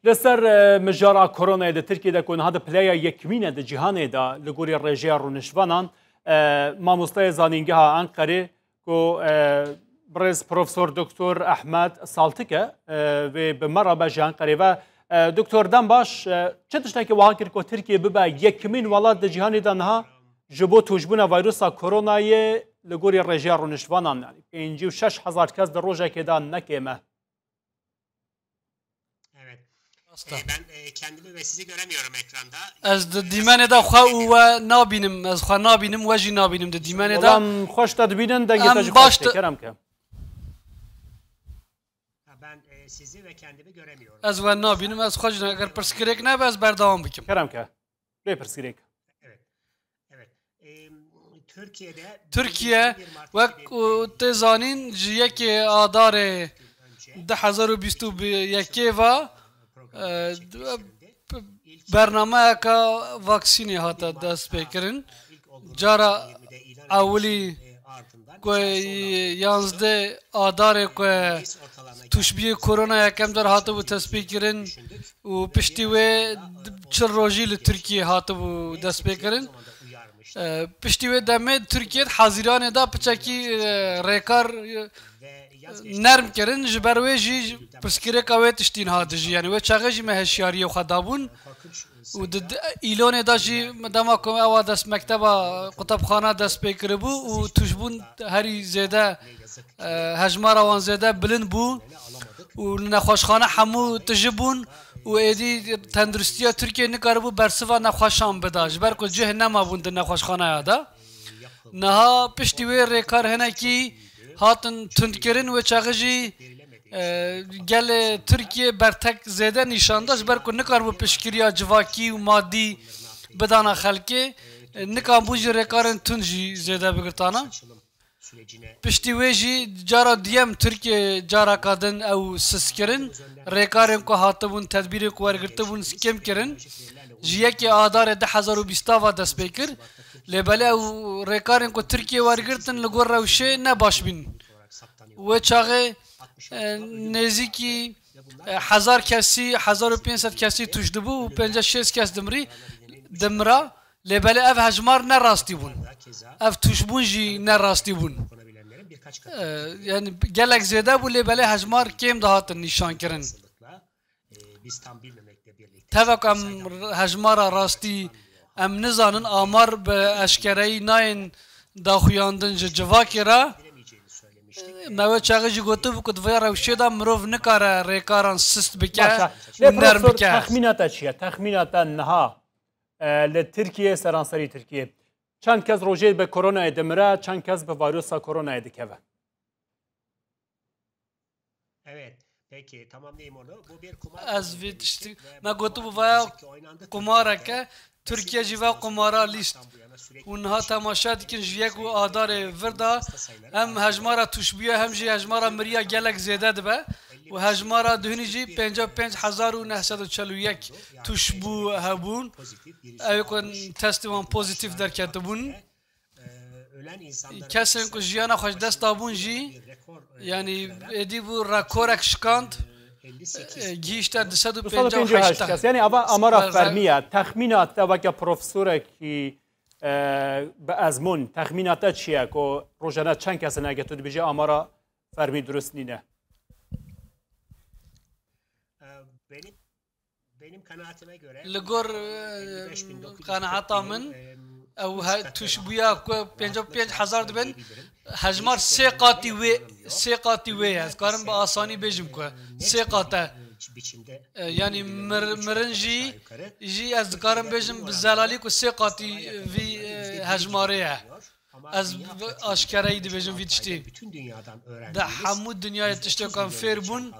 لسر مجارا كورونا ده تركيا ده كون هذا بلايا يكمينة ده جهانه ده لغوري الرجاء رونشوانان ما مستوى زانينجها أنقرة كو برز بروفيسور دكتور أحمد سالتكه و بمرة بجه أنقرة و دكتور دنباش چه تشتاكي وهاكر كو تركيا ببا يكمين ولاد ده جهانه ده نها جبو توجبونا فيروسا كورونا لغوري الرجاء رونشوانان يعني انجيو 6000 كاس ده روجا كده نكيمه. Ben kendimi ve sizi göremiyorum ekranda. Az da dimane da xwa ve nabinim, az xwa nabinim ve jî nabinim de dimane da. Ulan hoş da dibinin de gitacak başta kerem ki. Ben sizi ve kendimi göremiyorum. Az ve nabinim, az xwa jî eğer perskirek ne az berdavam bikim. Kerem ki. Ne perskirek? Evet. Evet. Türkiye ve tezanin jiyeke adare 2021 ve برنامه که واکسینی هاتا دست بکرن جارا اولی که 11 آدار که توشبیه کرونا یکم در هاتا و دست بکرن و پشتی و 4 روزی لترکیه هاتا و دست بکرن پشتی و دمه ترکیه حاضران دا پچکی ریکار نرم کردن جبروی جی پسکره کاوی تشتین هات جی یعنی و چاقه جی مهشیاری و خدابون و ایلون دا جی مدام کم آوا دست مکتبا کتابخانه دست پیکر بو و توشبون هری زیده هجمار وان زیده بلند بو و نخوشخانه همو تجبون و ایدی تندرستی ترکیه نکاربو برسوا نخوشان بدا جبر کو جه نما بوند نخوشخانه یادا نها پشتی وی ریکار هنه کی هاتن تندکرین و چاقجی گل ترکیه برتک زیده نشانداش برکو نکار بو پشکریا جواکی و مادی بدانا خلکی نکار بوجی ریکارن تنجی زیده بگرتانا پشتی ویجی جارا دیم ترکیه جارا کادن او سسکرین ریکارن کو هاتبون تدبیر کو ورگرتبون سکم کرن جیه که آدار 2020 و دست بکر لباله او ریکارن کو ترکیه ورگرتن لگور روشه نباش بین و چاقه نزیکی 1000 کسی 1500 کسی توش دبو و 56 کس دمرا لباله اف هجمار نراستی بون اف توشبون جی نراستی بون yani gelek zede bu lebele hecmar kim dahatın nişan kirin. Tevek em hecmara rasti em nizanın amar be eşkereyi nayin daxuyandın civakira neve çağıcı gotu bu kudvaya revşeda mirov nikara rekaran sist bike nerm bike. Tahminata çiye? Tahminata naha le Türkiye seransari Türkiye. چند کس روزی به کرونا ادمره چند کس به ویروس کرونا ادکه. Evet. Peki tamamlayayım onu. Bu bir kumar. Az vitişti. Ma gotu bu vaya kumara ke Türkiye civa kumara list. Unha tamaşa dikin jiyek u adare verda hem hecmara tuşbiye hem jî hecmara miriya gelek zêde dibe. و هجمارا دهنیجی 55,941 توش بو هبون اوی کن تست وان پوزیتیف در کتبون کسی که جیانا خوش دست دابون جی یعنی ادی بو راکورک شکاند گیشتر 258 کس یعنی اما امارا فرمیه تخمینات تا وکا پروفسوره کی به ازمون تخمینات چیه که روزانه چند کسی نگه تو بیجی امارا فرمی درست نینه benim kanaatime göre لگور قناعتا من او تشبویا کو 55,000 دبن هجمار سه قاتی وی از کارم با آسانی بجم کو سه قاته yani مرنجی جی از کارم بجم بزلالی کو سه قاتی وی هجماره از aşkarayı dibejim vitişti. Da hamud dünyaya tişte kan ferbun.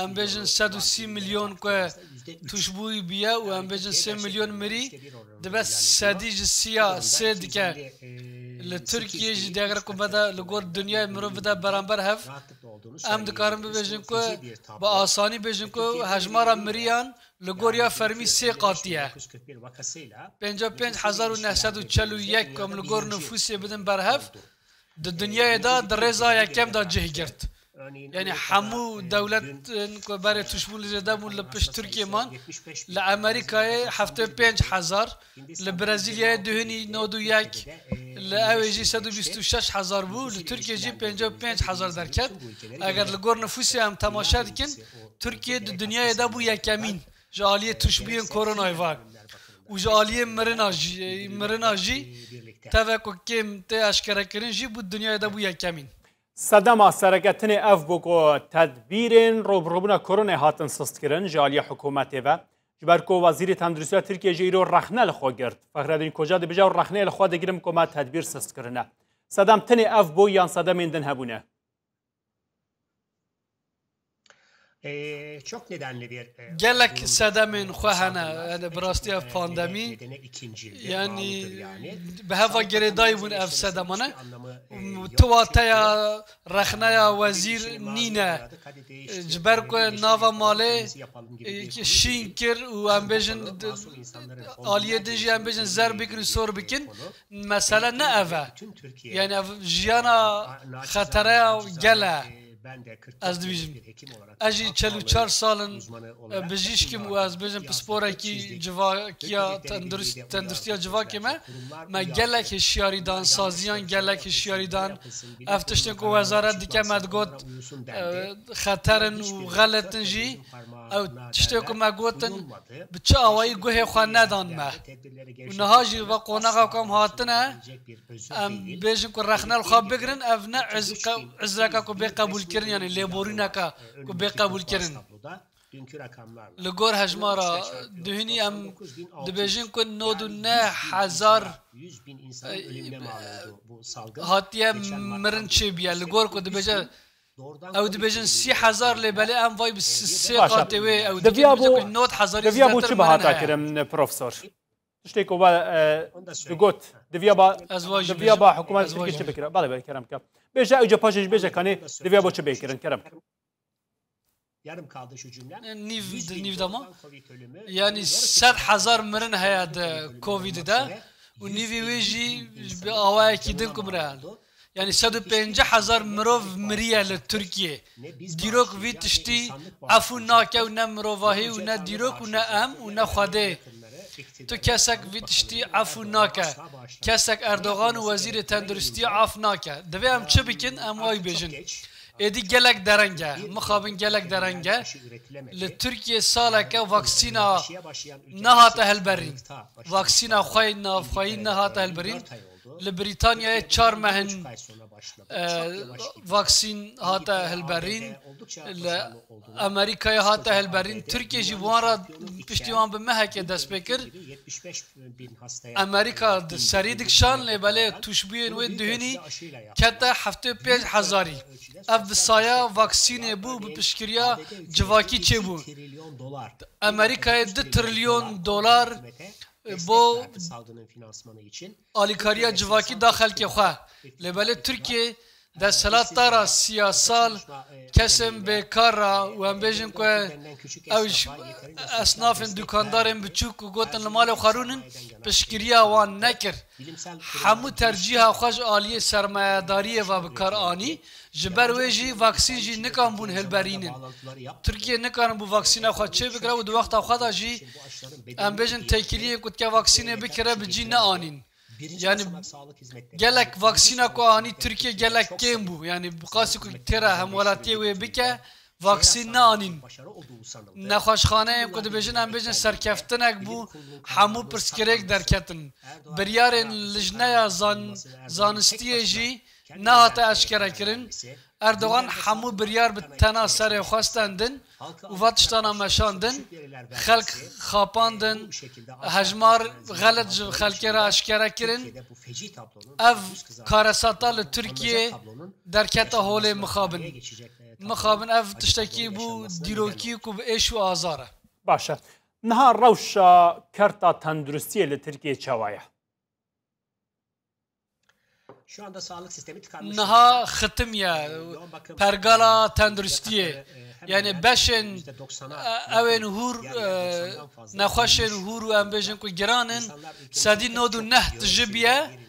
Em bejin 130 milyon ko tuşbuy biya u em bejin 1 milyon meri. Dibe sadic siya sedike. Le Türkiye ji degra ko bada le gor dünya mirov da beraber hev. Em dikarim bejin ko ba asani bejin ko hejmara meriyan لگوریا فرمی سه قاطیه 55,941 کم لگور نفوسی بدن برهف د دنیای دا در رضا یکم دا جه گرد yani hamu devlet kubare tuşbul zedamul lepiş Türkiye man le Amerika'ya hafta 5000 le Brezilya'ya dühini nodu yak le evci 126,000 bu le Türkiye'ci 55,000 derken eğer le gor nüfusu hem tamaşa dikin Türkiye dünyaya da bu yakamin jaliye tuşbiyen koronayı var و جالیه مرناجی تفکر کم ته اشکره کردن جی بود دنیای دا بویا کمین. صدام سرگتنی اف بگو تدبیرین روبروبنا کرونا هاتن سست کردن جالیه حکومتی و جبرکو وزیر تندرستی ترکیه جیرو رخنه لخوا گرد. فخردین کجا دی بجا رخنه لخوا دگیرم که ما تدبیر سست کردنه. صدام تنی اف بو یان صدام ایندن هبونه. Çok nedenli bir gelek sedemin xwahana yani brastiya pandemi yani behava geredayı bun ev sedemana tuvataya raxnaya vezir nine ciber ko nava male şinkir u ambejin aliye diji ambejin zer bikin sor bikin mesela ne eve yani jiyana xataraya gele از دویژم اجی 44 سالن بجیشکم و از بجم پسپورا کی جوا کیا تندرستی جوا کمه ما گلک شیاری دان سازیان گلک شیاری دان افتشتن کو وزارت دیگه مدگوت خطرن و غلطن جی او تشتی کو مگوتن بچه آوایی گوه خواه ندان ما و نهاجی و قوناقا کم هاتنه ام بجم کو رخنال خواب بگرن اف نه عزرکا کو بی قبول کرن yani leborina ka ku be kabul kirin li gor hejmara dühini em dibêjin ku 9,000 hatiye mirin çêbiye li gor ku dibêje ew dibêjin 3,000 lê belê em vay bi sê qatê wê ew dibêjin 9,000 devya bu çi bahata kirim profesör tiştê ku got devya ba hikûmet Tirkiye çi bikire balê kerem ka beja ew paşej beja kanê devya bu çi bikirin kerem yarım kaldı şu cümlem. Niv dama yani 100,000 mirin heye de Covid'de u nivi wê jî bi awayekî din kumre yani 150,000 mirov miriye li Türkiye dîrok vî tiştî efû nake û ne mirovahî û ne dîrok û ne em û ne xwedê تو کسک ویتشتی عفو ناکه کسک اردوغان و وزیر تندرستی عف ناکه دوی هم چه بکن ام وای بیجن ایدی گلک درنگه مخابن گلک درنگه لترکیه ساله که واکسینا نهاته هلبرین واکسینا خواهی نهاته هلبرین لبریتانیای 4 مهن واکسین هاته هلبرین لامریکای هاته هلبرین ترکیه جوان را پشتیوان به مهک دست بکر امریکا سری دکشان لباله توشبیین و دهنی کتا 75,000 اف بسایا واکسین بو بپشکریا جواکی چه بو امریکای 2 تریلیون دلار bu alikariya civaki daxil ke xwe lebele Türkiye deselatdara siyasal kesim bekara û em bêjin ku ew esnafên dukandarên biçûk û gotin li malê xwarûnin piştgiriya wan nekir hemû tercîha xwe ji aliyê sermayedariyê ve bikar anî ji ber wê jî vaksîn jî nikan bûn hilberînin Türkiye nikarin bu vaksîna xwe çê bikire û di wexta xwe da jî em bêjin têkiliyê ku dike vaksînê bikire bi cî neanîn yani gelek vaksîna ku anî Türkiye gelek kêm bû yani qasî ku têra hemwelatiyê wê bike vaksîn neanîn nexweşxaneyên ku dibêjin em bêjin serkeftinek bû hemû pirsgirêk derketin biryarên lijneya zanistiyê jî nehate eşkere kirin Erdoğan hemû biryar bi tena serê xwestendin û va tiştana meşandin xelk xapandin hejmar xelet ji xelkê re eşkere kirin ev karesata li Tirkiye derketa holê mixabin ev tiştekî bû dîrokî ku bi êş û azar e baş e niha rewşa kerta tenduristiyê li Tirkiye çawa ye Şu anda sağlık sistemi tıkanmış. Naha xıtım ya pergala tenduristiye yani beşin evin hur nexweşên hur û em bêjin ku giranin sedî nod û neh tijibiye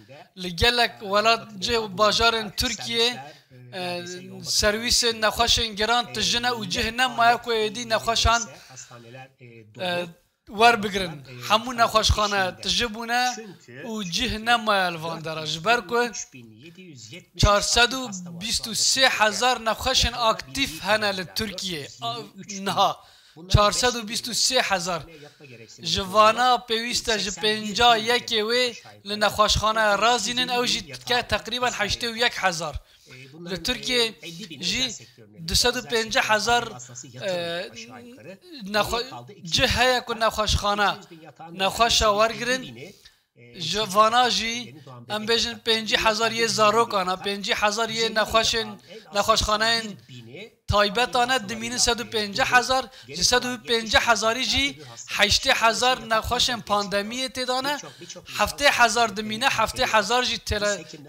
li gelek welat bajarên Tirkiye سرویس نخوشن گران تجنه و جهنم مایا کو ایدی نخوشان ور بگرن همو نخوشخانه تجبونه و جهنم مایا الوان داره جبر کو 423,000 نخوشن اکتیف هنه لترکیه نها 423,000 جوانا پیوسته ج 51 وی لنخوشخانه رازینن او جی که تقریبا 81,000 لترکیه جی 250,000 جهه که نخوشخانه نخوشه ورگرن جوانا جی ام بیجن 50,000 یه زاروکانا 50,000 یه نخوشخانه تایبتانه دمینه 150,000 جی 150,000 جی 80,000 نخوشن پاندمیه تیدانه 70,000 دمینه 70,000 جی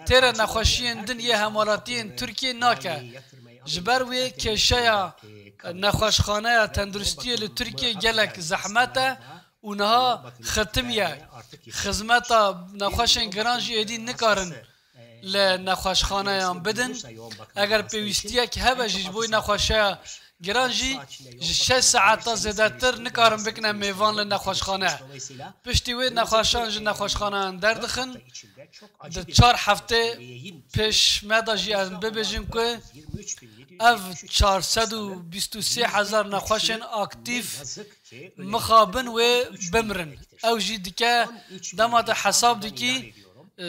تیر نخوشین دن یه همالاتین ترکیه ناکه جبر وی کشه نخوشخانه تندرستی لترکیه گلک زحمته اونها ختمیه خدمتا نخوشن گرانجی ایدی نکارن لنخوشخانه هم بدن اگر پیوستیه که هبه جیج بوی نخوشه گرانجی 6 ساعت زیده تر نکارن بکنه میوان لنخوشخانه پشتی وی نخوشان جی نخوشخانه دردخن در 4 هفته پیش مدا جی از ببیجیم که اف 423,000 نخوشن اکتیف مخابن و بمرن او جی دیگه دمات حساب دیگه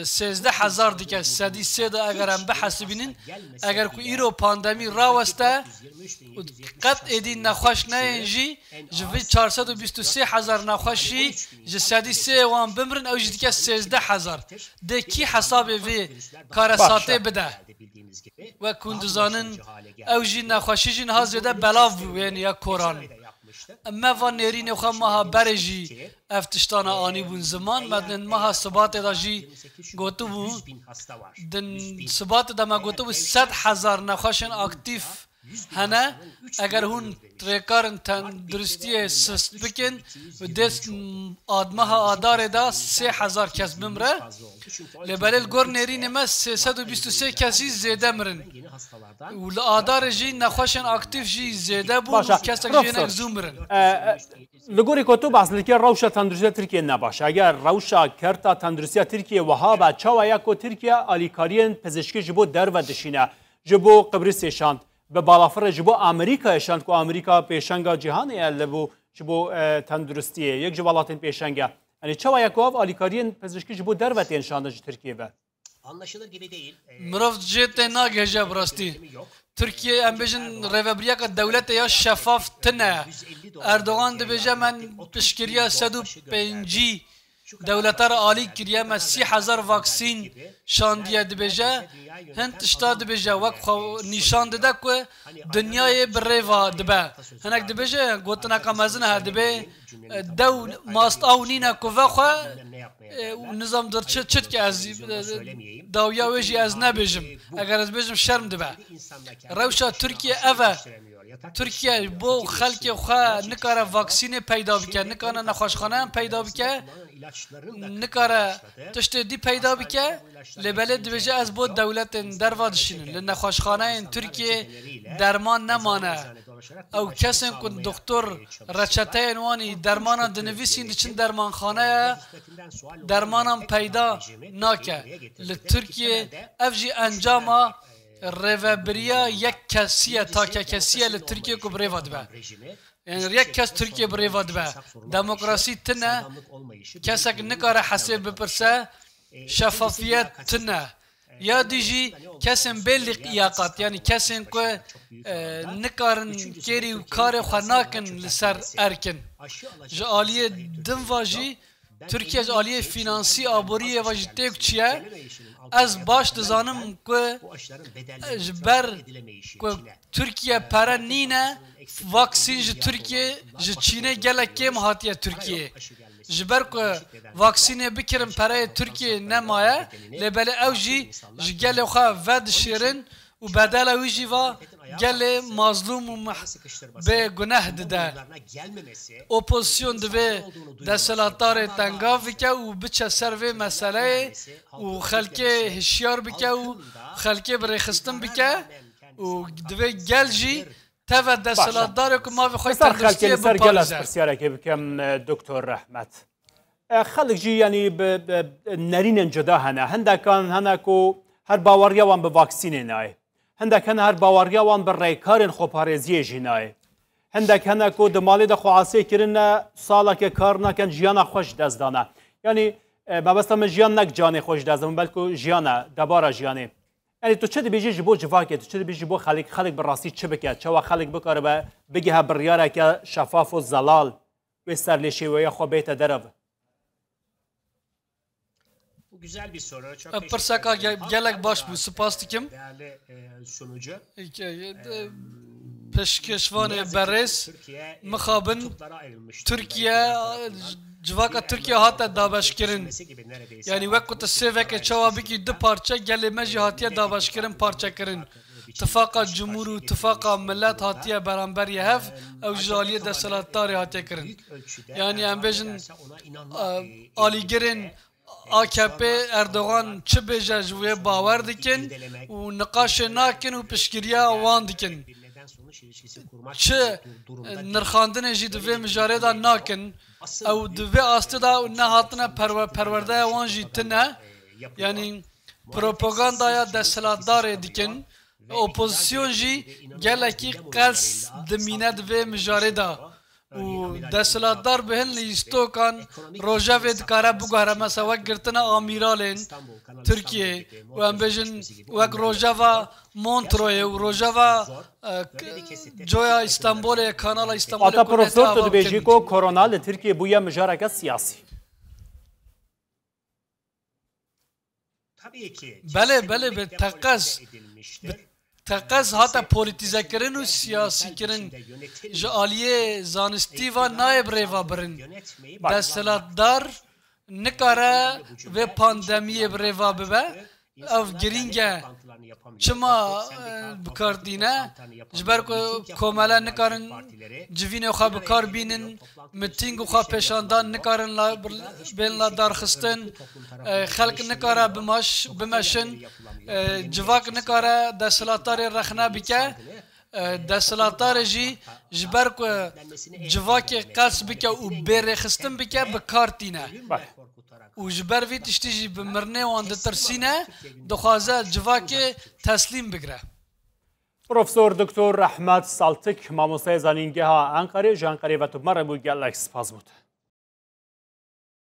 13,000 دیگه سدی سیده اگر هم بحسبینین اگر که ایرو پاندمی راوسته قط ایدی نخوش نه جی جوی 423,000 نخوشی جی سدی سی وان بمرن او جی دیگه 13,000 ده کی حساب وی کار ساته بده و کندزانن او جی نخوشی جی نها زیده بلاو یعنی یا کوران اما وان نرین خو ماها برجی افتشتان آنی بون زمان مدن ماها ثبات دا جی گوتو بون دن ثبات دا ما گوتو بون 100,000 نخوشن اکتیف هنه اگر هون تریکارن تندرستی سست بکن و دست آدمها آدار دا 3,000 کس بمره لبالیل گور نرین ما 323 کسی زیده مرن و آدار جی نخوشن اکتیف جی زیده بون کسک جی نگزو مرن لگوری که تو بحث لیکی روشا تندرستی ترکیه نباشه اگر روشا کرتا تندرستی ترکیه وها با چاویا که ترکیه آلیکارین پزشکی جبو در و دشینه جبو قبرس شاند به بالافر جبو آمریکا شاند که آمریکا پیشنگا جهانیه لبو جبو تندرستیه یک جوالاتین پیشنگا یعنی چاویا که آلیکارین پزشکی جبو در و تین شانده ترکیه به Anlaşılır gibi değil. مرافت جیت ناگه جا براستی ترکیه ام بیجن ریوبریا که دولت یا شفاف تنه اردوغان دی بیجه من پشکریا 105 دولتار عالی کریه ما 30,000 واکسین شاندیه دی بیجه هند تشتا دی بیجه وقت نشان داده که دنیای بریوا دبه هنک دی بیجه گوتنا کامزنه ها دی بی دو ماست آونینه که وقت نظام در چت که از داویا ویجی از نبیجم اگر از بیجم شرم دبه روشا ترکیه اوه ترکیه بو خلق خواه نکاره واکسین پیدا بکه نکاره نخوشخانه پیدا بکه نکاره تشتی دی پیدا بکه لبله دویجه از بود دولت دروادشینه لنخوشخانه ترکیه درمان نمانه او کسیم کن دکتر رچته انوانی درمان دنویسین چند درمان خانه درمانم پیدا ناکه لترکیه افجی انجام ریوبریا یک کسیه تا که کسیه لترکیه کو بریواد به یعنی یک کس ترکیه بریواد به دموکراسی تنه کسک نکاره حساب بپرسه شفافیت تنه یا دیجی کسیم بیلی قیاقات یعنی کسیم که نکارن کری و کار خناکن لسر ارکن جالیه دم واجی ترکیه جالیه فینانسی آبوریه واجی تیک چیه از باش دزانم که بر ترکیه پره نینه واکسین ج ترکیه ج چینه گله کم هاتیه ترکیه جبر که واکسینه بکرم پره ترکیه نمایه لبله او جی گله خواه ود شیرن و بدل اوی جی و gelê mazlum û bê güneh dide. Opozisyon divê desthilatdarê tengav bike û biçe ser vê meseleyê û xelkê hişyar bike û xelkê birêxistin bike û divê gel jî teve desthilatdarê ku mavê xwe tenduristiyê biparêze. Pirsiyareke bikem Doktor Rehmet. Xelk jî yanî nerînên cuda hene. Hindekan hene ku her baweriya wan bi vaksînê nayê. Hindek hene her baweriya wan bi rêkarên xweparêziyê jî nayê. Hindek hene ku di malê de xweasê kirine saleke kar nakin jiyana xweş dest dane. Yanî mebesta min jiyan nek canê xweş dest dane belku jiyana debara jiyanê. Yani tu çi dibêjî ji bo civakê, tu çi dibêjî ji bo xelek bi rastî çi bike, çawa xelek bikaribe bigihe biryareke şefaf û zelal wê serlêşêweya xwe bête derev. Bu güzel bir soru. Çok teşekkür Pirseka ederim. gelek baş bû. Spas dikim. Değerli sunucu. Peşkeşvanê berês mixabin Kutuplara ayrılmış Türkiye civaka Türkiye hata dabeşkirin. Yani wek ku te sêvekê çawa bikî du parça gelê me jî hatiye dabeşkirin parçekirin. Tifaka Cumhur û Tifaka Millet hatiye beramberiyê hev ew ji aliyê desthilatdarê hatiye kirin. Yani em bêjin alîgirên AKP Erdoğan çi bêje ji wê bawer dikin û niqaşê nakin û piştgiriya wan dikin. Çi nirxandinê jî di vê mijarê de nakin ew di vê astê de nehatine perwerdeya wan jî tune. Yani propagandaya desthilatdarê dikin. Opozisyon jî gelekî qels dimîne di vê mijarê de. û desthilatdar bi hin lîstokan rojevê dikare biguhere mesela wek girtina amîralên Tirkiye û em bêjin wek rojeva Montreuxê û rojeva Coya İstanbulê Kanala İstanbulê Ata profesor tu dibêjî ku korona li Tirkiye bûye mijareke siyasî. Belê bi teqez teqez hata politizekirin û siyasîkirin ji aliyê zanistî ve nayê birêva birin. Desthilatdar nikare vê pandemiyê birêva bibe ev girîng e çima bikardîne ji ber ku komele nikarin civînê xwe bikar bînin mitîng û xwe pêşandan nikarin bên la darxistin xelk nikare bimeşin civak nikare desthilatdarê rexne bike desthilatdarê jî ji ber ku civakê qels bike û bêrêxistin bike bikar tîne. û ji ber vê tiştî jî bi mirinê wan ditirsîne dixwaze civakê teslîm bigire. Profesor Doktor Rehmet Saltık, mamostaya zanîngeha Enqerê ji Enqerê ve tu mere bû gelek spas bût.